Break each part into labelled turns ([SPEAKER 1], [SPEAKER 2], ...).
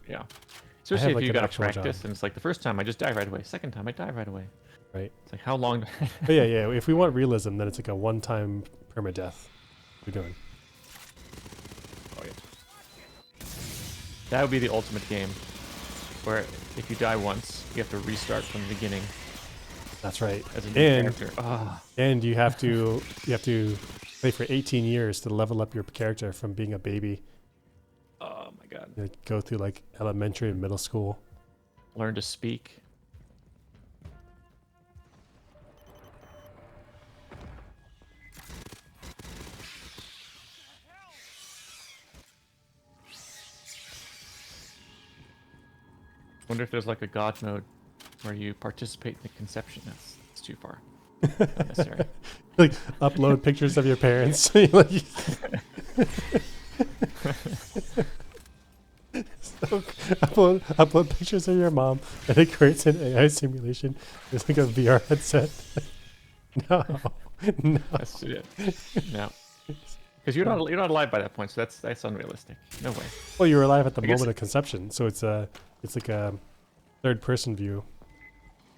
[SPEAKER 1] Yeah. Especially if
[SPEAKER 2] like
[SPEAKER 1] you
[SPEAKER 2] an
[SPEAKER 1] gotta
[SPEAKER 2] actual
[SPEAKER 1] practice,
[SPEAKER 2] job.
[SPEAKER 1] and it's like the first time I just die right away. Second time I die right away.
[SPEAKER 2] Right.
[SPEAKER 1] It's like how long?
[SPEAKER 2] But yeah. If we want realism, then it's like a one-time permadeath. We're doing.
[SPEAKER 1] Oh yeah. That would be the ultimate game, where if you die once, you have to restart from the beginning
[SPEAKER 2] That's right.
[SPEAKER 1] as a new
[SPEAKER 2] And
[SPEAKER 1] character. Ah,
[SPEAKER 2] and you have to play for 18 years to level up your character from being a baby.
[SPEAKER 1] oh my god.
[SPEAKER 2] You go through like elementary and middle school.
[SPEAKER 1] Learn to speak. Wonder if there's like a god mode where you participate in the conception. That's too far. Not necessary.
[SPEAKER 2] Like upload pictures of your parents. Like, so upload pictures of your mom, and it creates an AI simulation. It's like a VR headset. No, no.
[SPEAKER 1] That's it. No, because you're not alive by that point, so that's unrealistic. No way.
[SPEAKER 2] Well, you're alive at the
[SPEAKER 1] I guess-
[SPEAKER 2] moment of conception, so it's like a third-person view,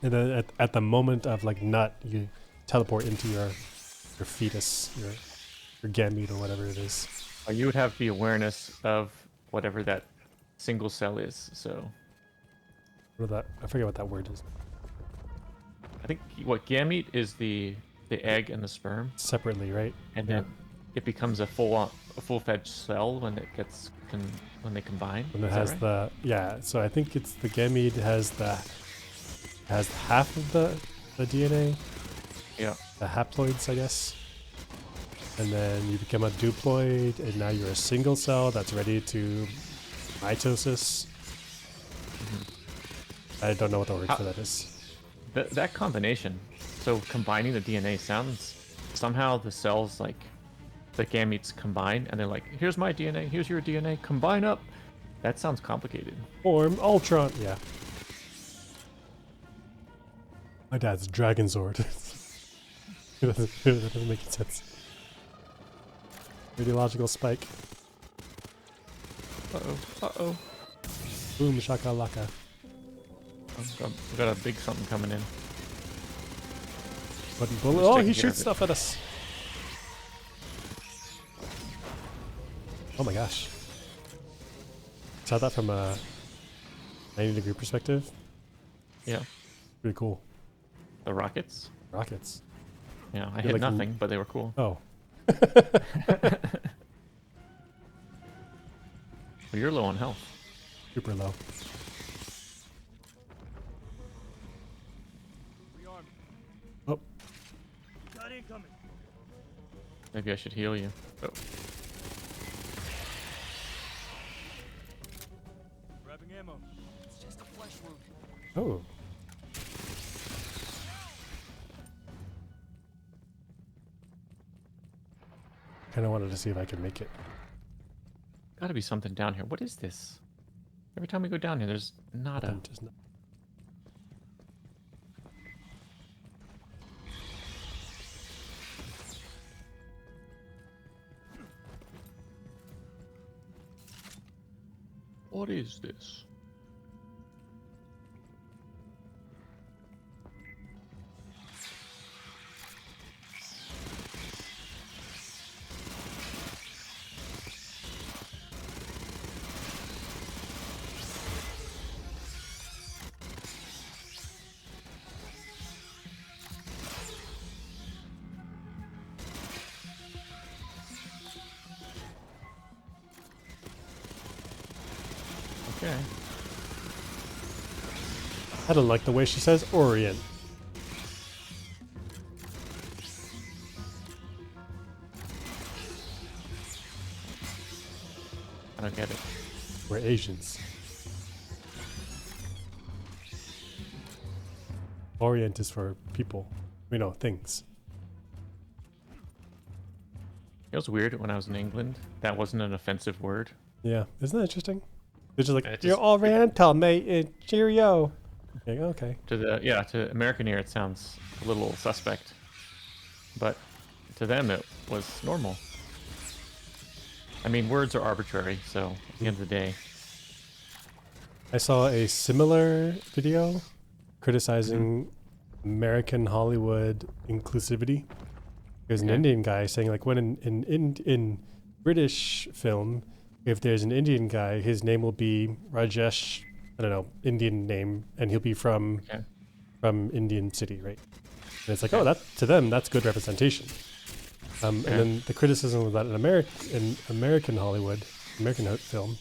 [SPEAKER 2] and then at the moment of like nut, you teleport into your fetus, your gamete or whatever it is.
[SPEAKER 1] Or you would have the awareness of whatever that single cell is. So
[SPEAKER 2] I forget what that word is.
[SPEAKER 1] I think what gamete is the egg and the sperm,
[SPEAKER 2] Separately, right?
[SPEAKER 1] and then it becomes a full-fledged cell when it gets when they combine.
[SPEAKER 2] And it
[SPEAKER 1] Is
[SPEAKER 2] has
[SPEAKER 1] that right?
[SPEAKER 2] so I think it's the gamete has half of the DNA,
[SPEAKER 1] Yeah.
[SPEAKER 2] the haploids, I guess. And then you become a duploid, and now you're a single cell that's ready to mitosis. I don't know what the word for that is.
[SPEAKER 1] That combination, so combining the DNA sounds somehow the cells like the gametes combine and they're like, here's my DNA, here's your DNA, combine up. That sounds complicated.
[SPEAKER 2] Form Ultron. Yeah. My dad's Dragon Zord. It doesn't make sense. Radiological spike.
[SPEAKER 1] Uh-oh.
[SPEAKER 2] Boom shakalaka.
[SPEAKER 1] I've got a big something coming in.
[SPEAKER 2] Button bullet.
[SPEAKER 1] Just
[SPEAKER 2] Oh,
[SPEAKER 1] taking
[SPEAKER 2] he
[SPEAKER 1] care
[SPEAKER 2] shoots
[SPEAKER 1] of it.
[SPEAKER 2] stuff at us. Oh my gosh. Saw that from a 90-degree perspective.
[SPEAKER 1] Yeah.
[SPEAKER 2] Pretty cool.
[SPEAKER 1] The rockets?
[SPEAKER 2] Rockets.
[SPEAKER 1] Yeah, I
[SPEAKER 2] You're
[SPEAKER 1] hit
[SPEAKER 2] like
[SPEAKER 1] nothing, but they were cool.
[SPEAKER 2] Oh.
[SPEAKER 1] Well, you're low on health.
[SPEAKER 2] Super low. Oh.
[SPEAKER 1] Maybe I should heal you. Oh.
[SPEAKER 3] Grabbing ammo. It's just a flesh wound.
[SPEAKER 2] Oh. Kind of wanted to see if I could make it.
[SPEAKER 1] Gotta be something down here. What is this? Every time we go down here, there's nada.
[SPEAKER 2] Nothing, just no-
[SPEAKER 1] What is this? Okay.
[SPEAKER 2] I don't like the way she says Orient.
[SPEAKER 1] I don't get it.
[SPEAKER 2] We're Asians. Orient is for people. We know things.
[SPEAKER 1] It was weird when I was in England. That wasn't an offensive word.
[SPEAKER 2] Yeah, isn't that interesting? They're just like,
[SPEAKER 1] It
[SPEAKER 2] you're
[SPEAKER 1] just-
[SPEAKER 2] Oriental, mate. Cheerio. Like, okay.
[SPEAKER 1] To American ear, it sounds a little suspect, but to them it was normal. I mean, words are arbitrary, so at the end of the day,
[SPEAKER 2] I saw a similar video criticizing American Hollywood inclusivity. There's an
[SPEAKER 1] Okay.
[SPEAKER 2] Indian guy saying like when in British film, if there's an Indian guy, his name will be Rajesh, I don't know, Indian name, and he'll be from
[SPEAKER 1] Okay.
[SPEAKER 2] Indian City, right? And it's like,
[SPEAKER 1] Okay.
[SPEAKER 2] oh, that to them that's good representation.
[SPEAKER 1] Yeah.
[SPEAKER 2] And then the criticism was that in American Hollywood, American film,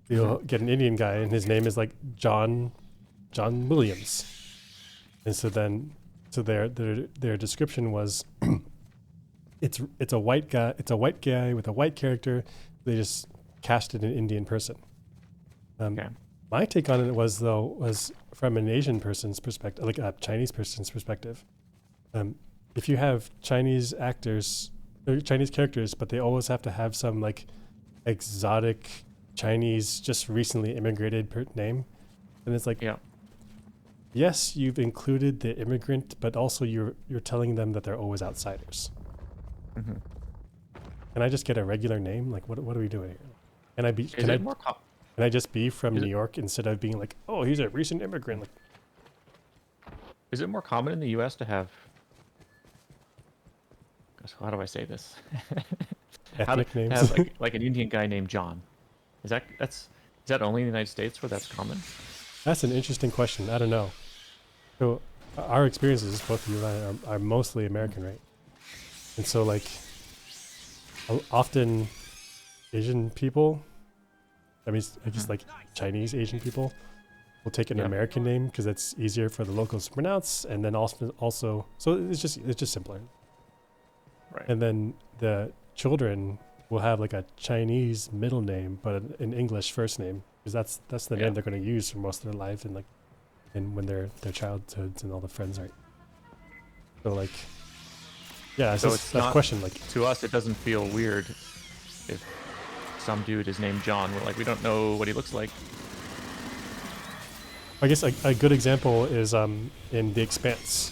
[SPEAKER 2] you'll get an Indian guy and his name is like John Williams, and so their description was it's a white guy with a white character. They just casted an Indian person.
[SPEAKER 1] Okay.
[SPEAKER 2] My take on it was from an Asian person's perspective, like a Chinese person's perspective. If you have Chinese actors or Chinese characters, but they always have to have some like exotic Chinese, just recently immigrated name, and it's like,
[SPEAKER 1] Yeah.
[SPEAKER 2] yes, you've included the immigrant, but also you're telling them that they're always outsiders.
[SPEAKER 1] Mm-hmm.
[SPEAKER 2] Can I just get a regular name? Like, what are we doing here? Can I be?
[SPEAKER 1] Is
[SPEAKER 2] Can
[SPEAKER 1] it more
[SPEAKER 2] can I just be from
[SPEAKER 1] is
[SPEAKER 2] New
[SPEAKER 1] it-
[SPEAKER 2] York instead of being like, oh, he's a recent immigrant? Like,
[SPEAKER 1] is it more common in the U.S. to have? Gosh, how do I say this? How to
[SPEAKER 2] ethnic names.
[SPEAKER 1] have like an Indian guy named John? Is that only in the United States where that's common?
[SPEAKER 2] That's an interesting question. I don't know. So our experiences, both of you and I, are mostly American, right? And so like often Asian people, I mean, I guess like Chinese Asian people will take an
[SPEAKER 1] Yeah.
[SPEAKER 2] American name because it's easier for the locals to pronounce, and then also so it's just simpler.
[SPEAKER 1] Right.
[SPEAKER 2] And then the children will have like a Chinese middle name, but an English first name, because that's the
[SPEAKER 1] Yeah.
[SPEAKER 2] name they're going to use for most of their life, and when their childhoods and all the friends are. So like, yeah, it's
[SPEAKER 1] So
[SPEAKER 2] just
[SPEAKER 1] it's
[SPEAKER 2] that
[SPEAKER 1] not-
[SPEAKER 2] question. Like,
[SPEAKER 1] To us, it doesn't feel weird if some dude is named John. We're like, we don't know what he looks like.
[SPEAKER 2] I guess a good example is in The Expanse,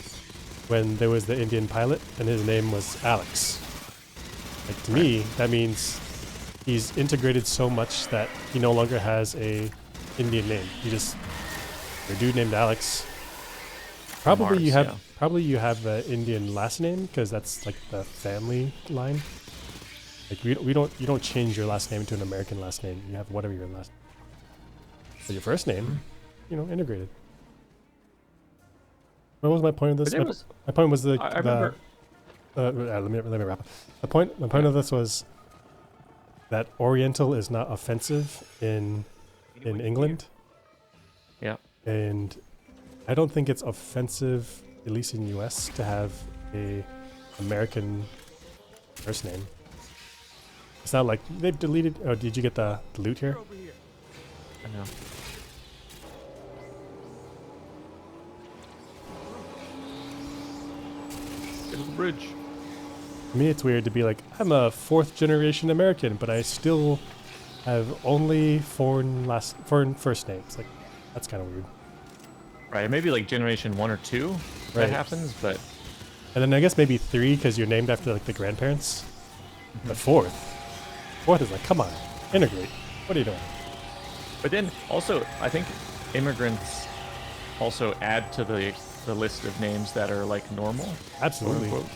[SPEAKER 2] when there was the Indian pilot and his name was Alex. Like to me, that means he's integrated so much that he no longer has a Indian name. A dude named Alex. Probably
[SPEAKER 1] Mars,
[SPEAKER 2] you have the Indian last name because that's like the family line. Like you don't change your last name to an American last name. You have whatever your last. But your first name, integrated. What was my point of this?
[SPEAKER 1] But it was,
[SPEAKER 2] My point was
[SPEAKER 1] I remember.
[SPEAKER 2] let me wrap up. My point of this was that Oriental is not offensive in England,
[SPEAKER 1] Yeah.
[SPEAKER 2] and I don't think it's offensive, at least in US, to have a American first name. It's not like they've deleted. Oh, did you get the loot here?
[SPEAKER 3] Over here.
[SPEAKER 1] I know. Get to the bridge.
[SPEAKER 2] To me, it's weird to be like, I'm a fourth generation American, but I still have only foreign first names. Like, that's kind of weird.
[SPEAKER 1] Right. Maybe like generation 1 or 2
[SPEAKER 2] Right.
[SPEAKER 1] that happens, but
[SPEAKER 2] And then I guess maybe 3 because you're named after like the grandparents. But fourth is like, come on, integrate. What are you doing?
[SPEAKER 1] but then also I think immigrants also add to the list of names that are like normal. quote
[SPEAKER 2] Absolutely.
[SPEAKER 1] unquote.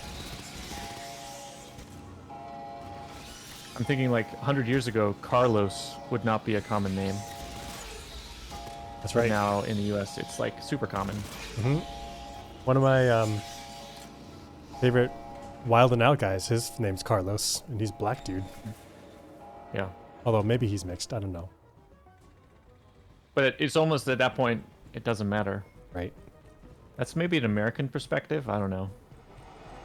[SPEAKER 1] I'm thinking like 100 years ago, Carlos would not be a common name.
[SPEAKER 2] That's
[SPEAKER 1] But
[SPEAKER 2] right.
[SPEAKER 1] now in the U.S., it's like super common.
[SPEAKER 2] hmm One of my favorite Wild and Out guys, his name's Carlos, and he's black dude.
[SPEAKER 1] Yeah.
[SPEAKER 2] Although maybe he's mixed. I don't know.
[SPEAKER 1] But it's almost at that point, it doesn't matter.
[SPEAKER 2] Right.
[SPEAKER 1] That's maybe an American perspective. I don't know.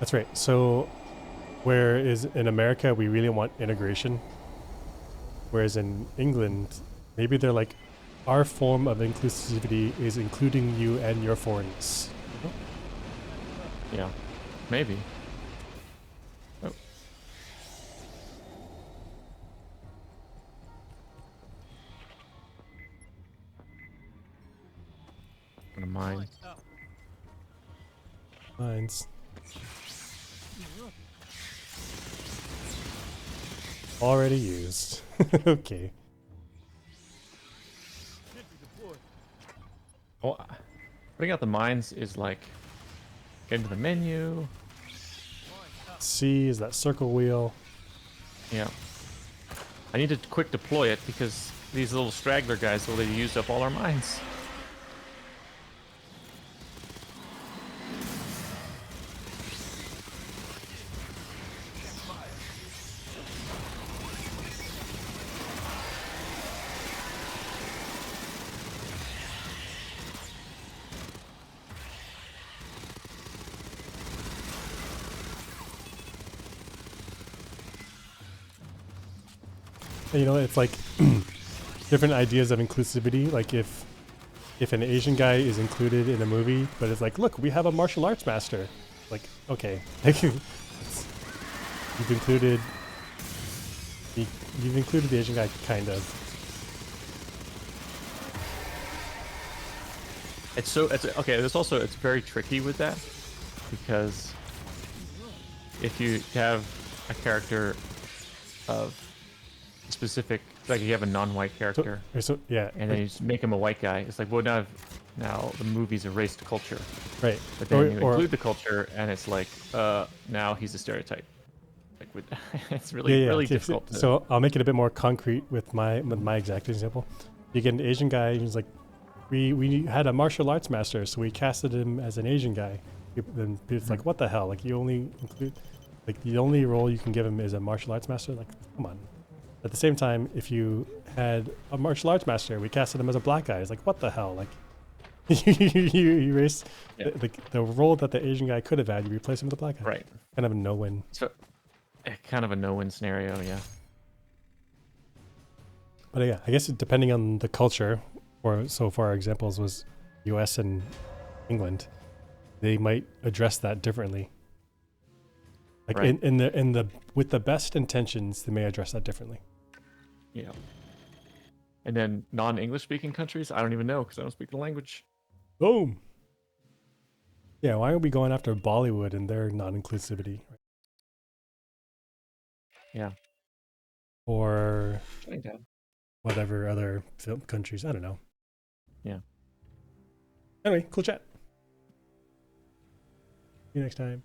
[SPEAKER 2] That's right. So, whereas in America we really want integration, whereas in England, maybe they're like, our form of inclusivity is including you and your foreignness.
[SPEAKER 1] Yeah. Maybe. Oh. Gonna mine.
[SPEAKER 3] Lights up.
[SPEAKER 2] Mines. Already used. Okay.
[SPEAKER 3] Sentry deployed. for?
[SPEAKER 1] Well, putting out the mines is like get into the menu.
[SPEAKER 2] C is that circle wheel.
[SPEAKER 1] Yeah. I need to quick deploy it because these little straggler guys, well, they used up all our mines.
[SPEAKER 2] You know, it's like different ideas of inclusivity. Like if an Asian guy is included in a movie, but it's like, look, we have a martial arts master. Like, okay, you've included you've included the Asian guy, kind of.
[SPEAKER 1] It's okay. There's also it's very tricky with that because if you have a character of specific, like you have a non-white character,
[SPEAKER 2] So yeah,
[SPEAKER 1] and then you just make him a white guy, it's like, well, now the movie's erased culture,
[SPEAKER 2] right.
[SPEAKER 1] but then you include the culture, and it's like, now he's a stereotype. Like, with, it's really really difficult.
[SPEAKER 2] So I'll make it a bit more concrete with my exact example. You get an Asian guy who's like, we had a martial arts master, so we casted him as an Asian guy. Then it's like, what the hell? Like, you only include, like, the only role you can give him is a martial arts master. Like, come on. At the same time, if you had a martial arts master, we casted him as a black guy. It's like, what the hell? Like, you erase the role that the Asian guy could have had. You replace him with a black guy.
[SPEAKER 1] Right.
[SPEAKER 2] Kind of a no-win.
[SPEAKER 1] So, kind of a no-win scenario, yeah.
[SPEAKER 2] But yeah, I guess depending on the culture, or so far examples was U.S. and England, they might address that differently. Like
[SPEAKER 1] right.
[SPEAKER 2] in the with the best intentions, they may address that differently.
[SPEAKER 1] Yeah. And then non-English speaking countries, I don't even know because I don't speak the language.
[SPEAKER 2] Boom. Yeah, why are we going after Bollywood and their non-inclusivity?
[SPEAKER 1] Yeah.
[SPEAKER 2] Or
[SPEAKER 1] Chinatown.
[SPEAKER 2] whatever other film countries. I don't know.
[SPEAKER 1] Yeah.
[SPEAKER 2] Anyway, cool chat. See you next time.